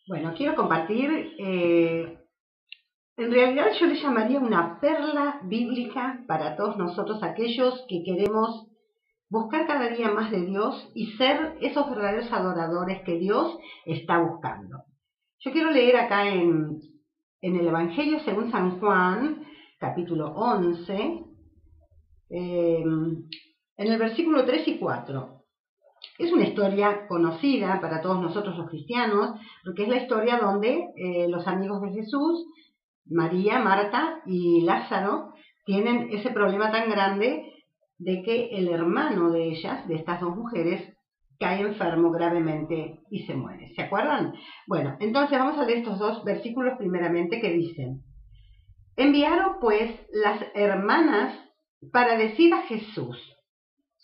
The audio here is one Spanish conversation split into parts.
Bueno, quiero compartir, en realidad yo le llamaría una perla bíblica para todos nosotros, aquellos que queremos buscar cada día más de Dios y ser esos verdaderos adoradores que Dios está buscando. Yo quiero leer acá en el Evangelio según San Juan, capítulo 11, en el versículo 3 y 4. Es una historia conocida para todos nosotros los cristianos, porque es la historia donde los amigos de Jesús, María, Marta y Lázaro, tienen ese problema tan grande de que el hermano de ellas, de estas dos mujeres, cae enfermo gravemente y se muere. ¿Se acuerdan? Bueno, entonces vamos a leer estos dos versículos primeramente que dicen: enviaron pues las hermanas para decir a Jesús: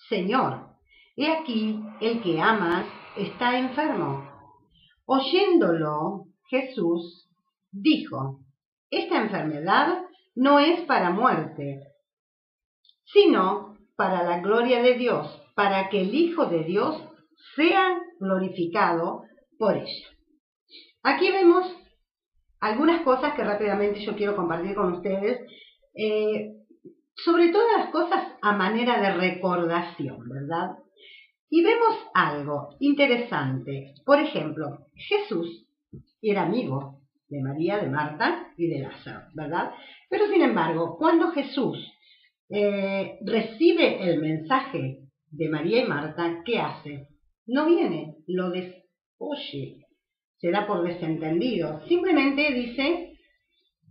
Señor, he aquí el que amas está enfermo. Oyéndolo, Jesús dijo: esta enfermedad no es para muerte, sino para la gloria de Dios, para que el Hijo de Dios sea glorificado por ella. Aquí vemos algunas cosas que rápidamente yo quiero compartir con ustedes, sobre todas las cosas a manera de recordación, ¿verdad? Y vemos algo interesante. Por ejemplo, Jesús era amigo de María, de Marta y de Lázaro, ¿verdad? Pero sin embargo, cuando Jesús recibe el mensaje de María y Marta, ¿qué hace? No viene, lo desoye, se da por desentendido. Simplemente dice: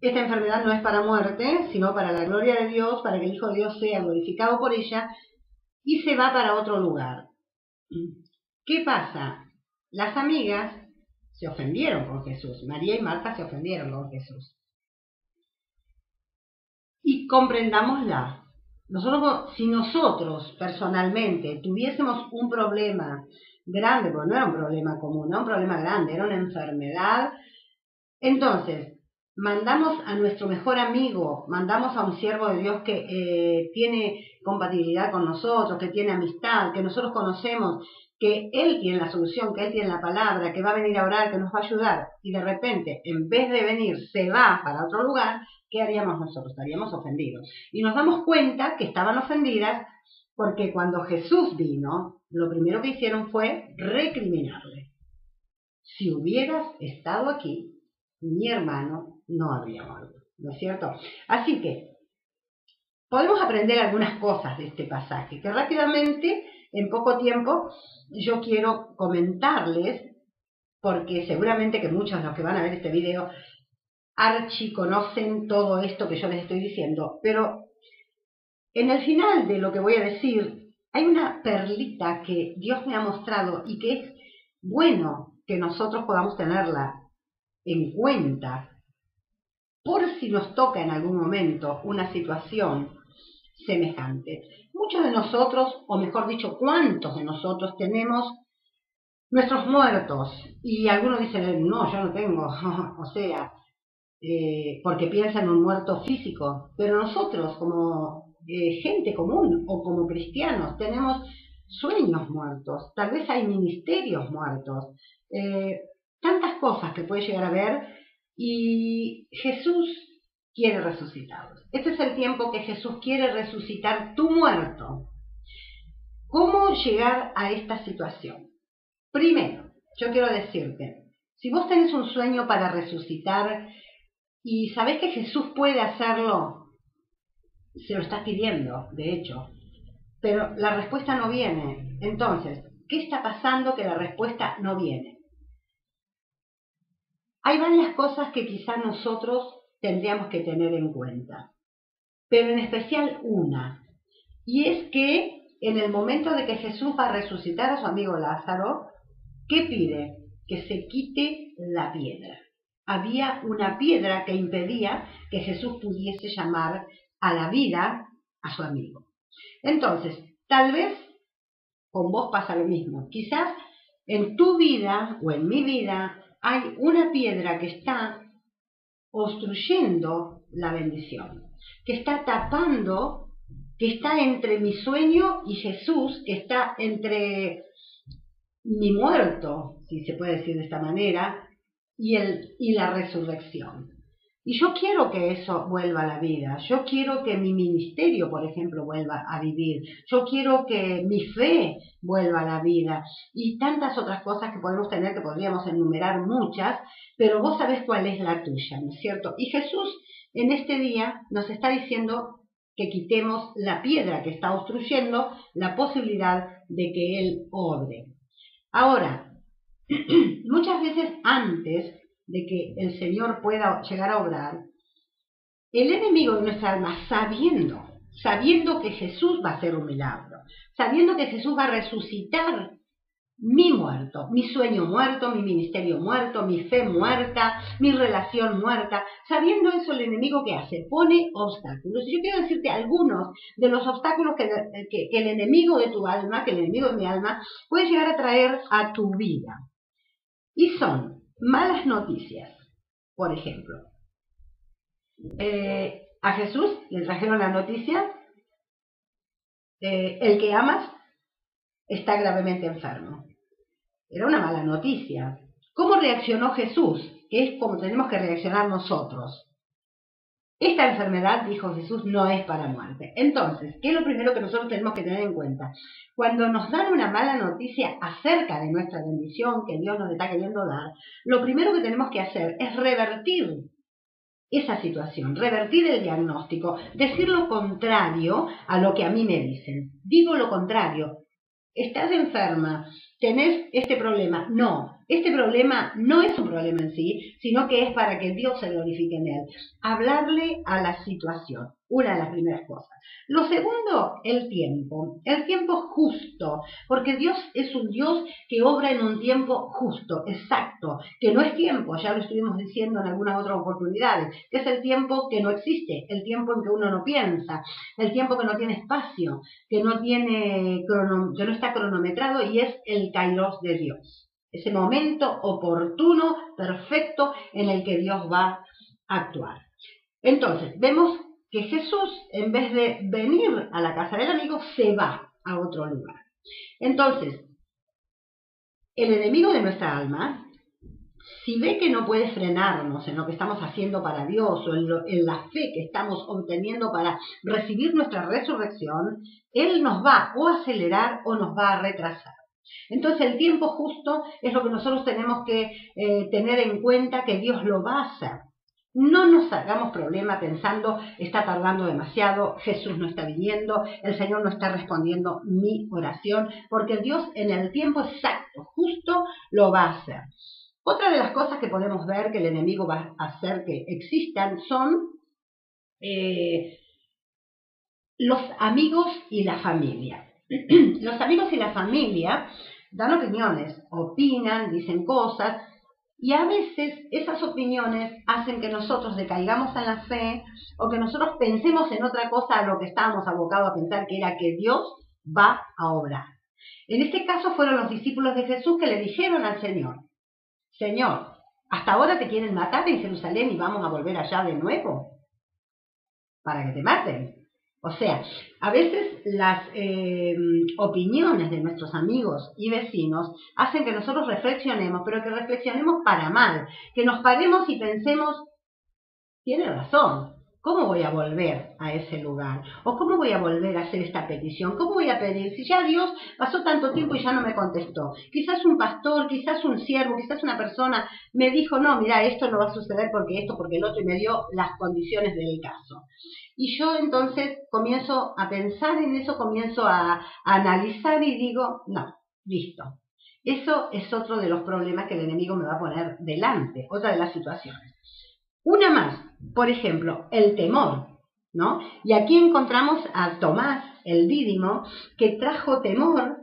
esta enfermedad no es para muerte, sino para la gloria de Dios, para que el Hijo de Dios sea glorificado por ella, y se va para otro lugar. ¿Qué pasa? Las amigas se ofendieron con Jesús. María y Marta se ofendieron con Jesús. Y comprendámosla. Si nosotros personalmente tuviésemos un problema grande, porque no era un problema común, era un problema grande, era una enfermedad, entonces mandamos a nuestro mejor amigo, mandamos a un siervo de Dios que tiene compatibilidad con nosotros, que tiene amistad, que nosotros conocemos, que Él tiene la solución, que Él tiene la palabra, que va a venir a orar, que nos va a ayudar, y de repente, en vez de venir, se va para otro lugar, ¿qué haríamos nosotros? Estaríamos ofendidos. Y nos damos cuenta que estaban ofendidas porque cuando Jesús vino, lo primero que hicieron fue recriminarle. Si hubieras estado aquí, mi hermano no habría muerto, ¿no es cierto? Así que podemos aprender algunas cosas de este pasaje, que rápidamente, en poco tiempo, yo quiero comentarles, porque seguramente que muchos de los que van a ver este video archi conocen todo esto que yo les estoy diciendo, pero en el final de lo que voy a decir hay una perlita que Dios me ha mostrado y que es bueno que nosotros podamos tenerla en cuenta por si nos toca en algún momento una situación semejante. Muchos de nosotros, o mejor dicho, ¿cuántos de nosotros tenemos nuestros muertos? Y algunos dicen: no, yo no tengo, o sea, porque piensan en un muerto físico, pero nosotros como gente común o como cristianos tenemos sueños muertos, tal vez hay ministerios muertos, tantas cosas que puede llegar a ver, y Jesús quiere resucitarlos. Este es el tiempo que Jesús quiere resucitar tu muerto. ¿Cómo llegar a esta situación? Primero, yo quiero decirte, si vos tenés un sueño para resucitar y sabés que Jesús puede hacerlo, se lo estás pidiendo, de hecho, pero la respuesta no viene. Entonces, ¿qué está pasando que la respuesta no viene? Hay varias cosas que quizás nosotros tendríamos que tener en cuenta, pero en especial una, y es que en el momento de que Jesús va a resucitar a su amigo Lázaro, ¿qué pide? Que se quite la piedra. Había una piedra que impedía que Jesús pudiese llamar a la vida a su amigo. Entonces, tal vez con vos pasa lo mismo. Quizás en tu vida o en mi vida hay una piedra que está obstruyendo la bendición, que está tapando, que está entre mi sueño y Jesús, que está entre mi muerto, si se puede decir de esta manera, y la resurrección. Y yo quiero que eso vuelva a la vida. Yo quiero que mi ministerio, por ejemplo, vuelva a vivir. Yo quiero que mi fe vuelva a la vida. Y tantas otras cosas que podemos tener, que podríamos enumerar muchas, pero vos sabés cuál es la tuya, ¿no es cierto? Y Jesús en este día nos está diciendo que quitemos la piedra que está obstruyendo la posibilidad de que Él obre. Ahora, muchas veces antes de que el Señor pueda llegar a obrar, el enemigo de nuestra alma, sabiendo que Jesús va a hacer un milagro, sabiendo que Jesús va a resucitar mi muerto, mi sueño muerto, mi ministerio muerto, mi fe muerta, mi relación muerta, sabiendo eso, el enemigo, ¿qué hace? Pone obstáculos. Y yo quiero decirte algunos de los obstáculos que el enemigo de tu alma, que el enemigo de mi alma, puede llegar a traer a tu vida. Y son malas noticias. Por ejemplo, a Jesús le trajeron la noticia, el que amas está gravemente enfermo. Era una mala noticia. ¿Cómo reaccionó Jesús? Que es como tenemos que reaccionar nosotros. Esta enfermedad, dijo Jesús, no es para muerte. Entonces, ¿qué es lo primero que nosotros tenemos que tener en cuenta? Cuando nos dan una mala noticia acerca de nuestra bendición que Dios nos está queriendo dar, lo primero que tenemos que hacer es revertir esa situación, revertir el diagnóstico, decir lo contrario a lo que a mí me dicen. Digo lo contrario. ¿Estás enferma? ¿Tenés este problema? No, este problema no es un problema en sí, sino que es para que Dios se glorifique en él. Hablarle a la situación, una de las primeras cosas. Lo segundo, el tiempo justo, porque Dios es un Dios que obra en un tiempo justo, exacto, que no es tiempo, ya lo estuvimos diciendo en algunas otras oportunidades, que es el tiempo que no existe, el tiempo en que uno no piensa, el tiempo que no tiene espacio, que no está cronometrado, y es el kairos de Dios. Ese momento oportuno, perfecto, en el que Dios va a actuar. Entonces, vemos que Jesús, en vez de venir a la casa del amigo, se va a otro lugar. Entonces, el enemigo de nuestra alma, si ve que no puede frenarnos en lo que estamos haciendo para Dios o en la fe que estamos obteniendo para recibir nuestra resurrección, él nos va o a acelerar o nos va a retrasar. Entonces el tiempo justo es lo que nosotros tenemos que tener en cuenta, que Dios lo va a hacer. No nos hagamos problema pensando, está tardando demasiado, Jesús no está viniendo, el Señor no está respondiendo mi oración, porque Dios en el tiempo exacto, justo, lo va a hacer. Otra de las cosas que podemos ver que el enemigo va a hacer que existan son los amigos y la familia. Los amigos y la familia dan opiniones, opinan, dicen cosas, y a veces esas opiniones hacen que nosotros decaigamos en la fe o que nosotros pensemos en otra cosa a lo que estábamos abocados a pensar, que era que Dios va a obrar. En este caso fueron los discípulos de Jesús que le dijeron al Señor: Señor, hasta ahora te quieren matar en Jerusalén y vamos a volver allá de nuevo para que te maten. O sea, a veces las opiniones de nuestros amigos y vecinos hacen que nosotros reflexionemos, pero que reflexionemos para mal, que nos paremos y pensemos, tiene razón, ¿cómo voy a volver a ese lugar? ¿O cómo voy a volver a hacer esta petición? ¿Cómo voy a pedir? Si ya Dios pasó tanto tiempo y ya no me contestó. Quizás un pastor, quizás un siervo, quizás una persona me dijo, no, mira, esto no va a suceder porque esto, porque el otro, y me dio las condiciones del caso. Y yo entonces comienzo a pensar en eso, comienzo a analizar y digo, no, listo. Eso es otro de los problemas que el enemigo me va a poner delante, otra de las situaciones. Una más, por ejemplo, el temor, ¿no? Y aquí encontramos a Tomás, el Dídimo, que trajo temor,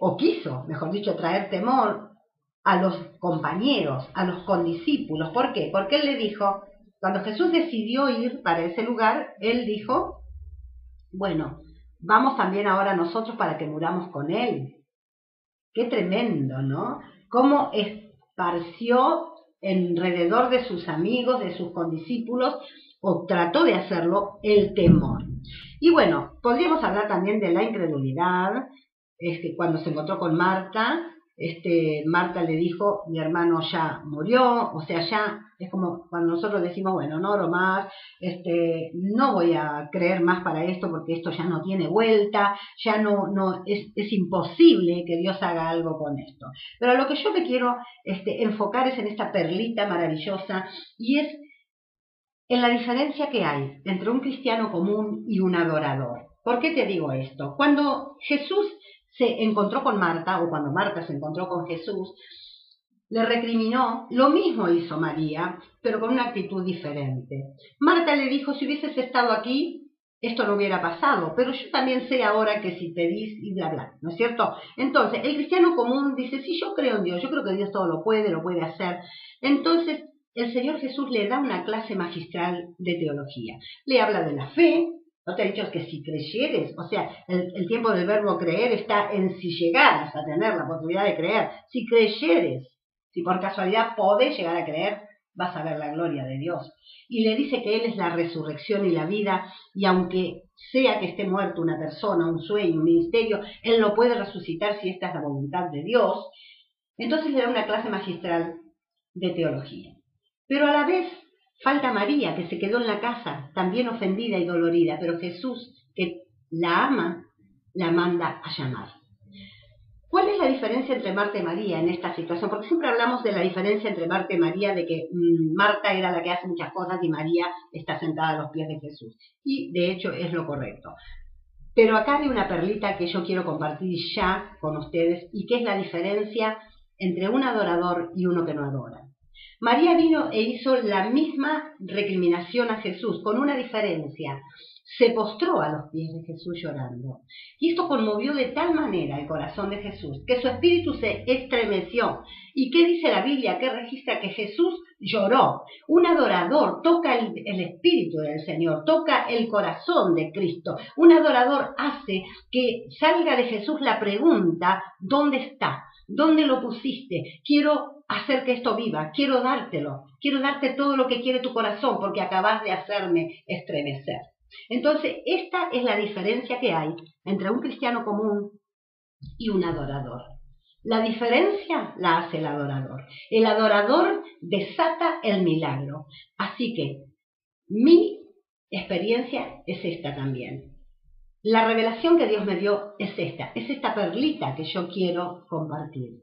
o quiso, mejor dicho, traer temor a los compañeros, a los condiscípulos. ¿Por qué? Porque él le dijo, cuando Jesús decidió ir para ese lugar, él dijo, bueno, vamos también ahora nosotros para que muramos con él. Qué tremendo, ¿no? Cómo esparció alrededor de sus amigos, de sus condiscípulos, o trató de hacerlo, el temor. Y bueno, podríamos hablar también de la incredulidad, cuando se encontró con Marta, Marta le dijo, mi hermano ya murió, o sea, ya es como cuando nosotros decimos, bueno, no oro más, no voy a creer más para esto porque esto ya no tiene vuelta, ya no es imposible que Dios haga algo con esto. Pero lo que yo me quiero enfocar es en esta perlita maravillosa y es en la diferencia que hay entre un cristiano común y un adorador. ¿Por qué te digo esto? Cuando Jesús se encontró con Marta, o cuando Marta se encontró con Jesús, le recriminó, lo mismo hizo María, pero con una actitud diferente. Marta le dijo, si hubieses estado aquí, esto no hubiera pasado, pero yo también sé ahora que si pedís y bla bla, ¿no es cierto? Entonces, el cristiano común dice, sí, yo creo en Dios, yo creo que Dios todo lo puede hacer. Entonces, el Señor Jesús le da una clase magistral de teología. Le habla de la fe, no te ha dicho que si creyeres, o sea, el tiempo del verbo creer está en si llegaras a tener la posibilidad de creer. Si creyeres, si por casualidad podés llegar a creer, vas a ver la gloria de Dios. Y le dice que Él es la resurrección y la vida, y aunque sea que esté muerto una persona, un sueño, un ministerio, Él lo puede resucitar si esta es la voluntad de Dios. Entonces le da una clase magistral de teología. Pero a la vez falta María, que se quedó en la casa, también ofendida y dolorida, pero Jesús, que la ama, la manda a llamar. ¿Cuál es la diferencia entre Marta y María en esta situación? Porque siempre hablamos de la diferencia entre Marta y María, de que Marta era la que hace muchas cosas y María está sentada a los pies de Jesús. Y de hecho es lo correcto. Pero acá hay una perlita que yo quiero compartir ya con ustedes, y que es la diferencia entre un adorador y uno que no adora. María vino e hizo la misma recriminación a Jesús, con una diferencia. Se postró a los pies de Jesús llorando. Y esto conmovió de tal manera el corazón de Jesús, que su espíritu se estremeció. ¿Y qué dice la Biblia? Que registra que Jesús lloró. Un adorador toca el espíritu del Señor, toca el corazón de Cristo. Un adorador hace que salga de Jesús la pregunta, ¿dónde está? ¿Dónde lo pusiste? Quiero hacer que esto viva, quiero dártelo, quiero darte todo lo que quiere tu corazón, porque acabas de hacerme estremecer. Entonces, esta es la diferencia que hay entre un cristiano común y un adorador. La diferencia la hace el adorador. El adorador desata el milagro. Así que mi experiencia es esta también. La revelación que Dios me dio es esta perlita que yo quiero compartir.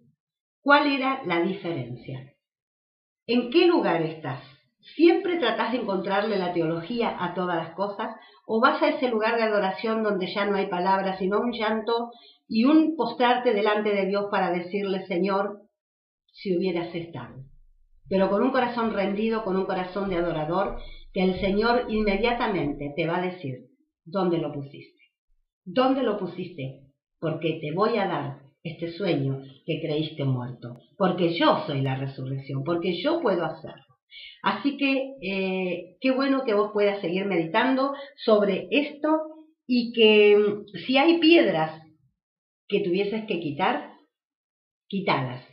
¿Cuál era la diferencia? ¿En qué lugar estás? ¿Siempre tratás de encontrarle la teología a todas las cosas? ¿O vas a ese lugar de adoración donde ya no hay palabras, sino un llanto y un postrarte delante de Dios para decirle, Señor, si hubieras estado? Pero con un corazón rendido, con un corazón de adorador, que el Señor inmediatamente te va a decir, ¿dónde lo pusiste? ¿Dónde lo pusiste? Porque te voy a dar este sueño que creíste muerto. Porque yo soy la resurrección, porque yo puedo hacerlo. Así que qué bueno que vos puedas seguir meditando sobre esto y que si hay piedras que tuvieses que quitar, quítalas.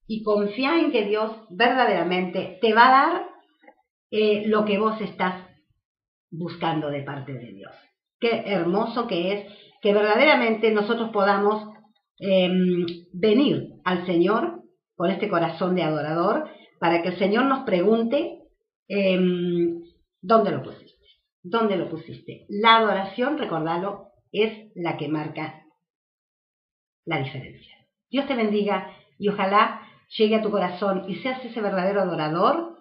Y confía en que Dios verdaderamente te va a dar lo que vos estás buscando de parte de Dios. Qué hermoso que es que verdaderamente nosotros podamos venir al Señor con este corazón de adorador para que el Señor nos pregunte ¿dónde lo pusiste? ¿Dónde lo pusiste? La adoración, recordalo, es la que marca la diferencia. Dios te bendiga y ojalá llegue a tu corazón y seas ese verdadero adorador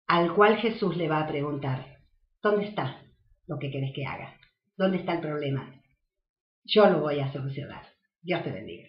al cual Jesús le va a preguntar, ¿dónde está lo que querés que haga? ¿Dónde está el problema? Yo lo voy a solucionar. Dios te bendiga.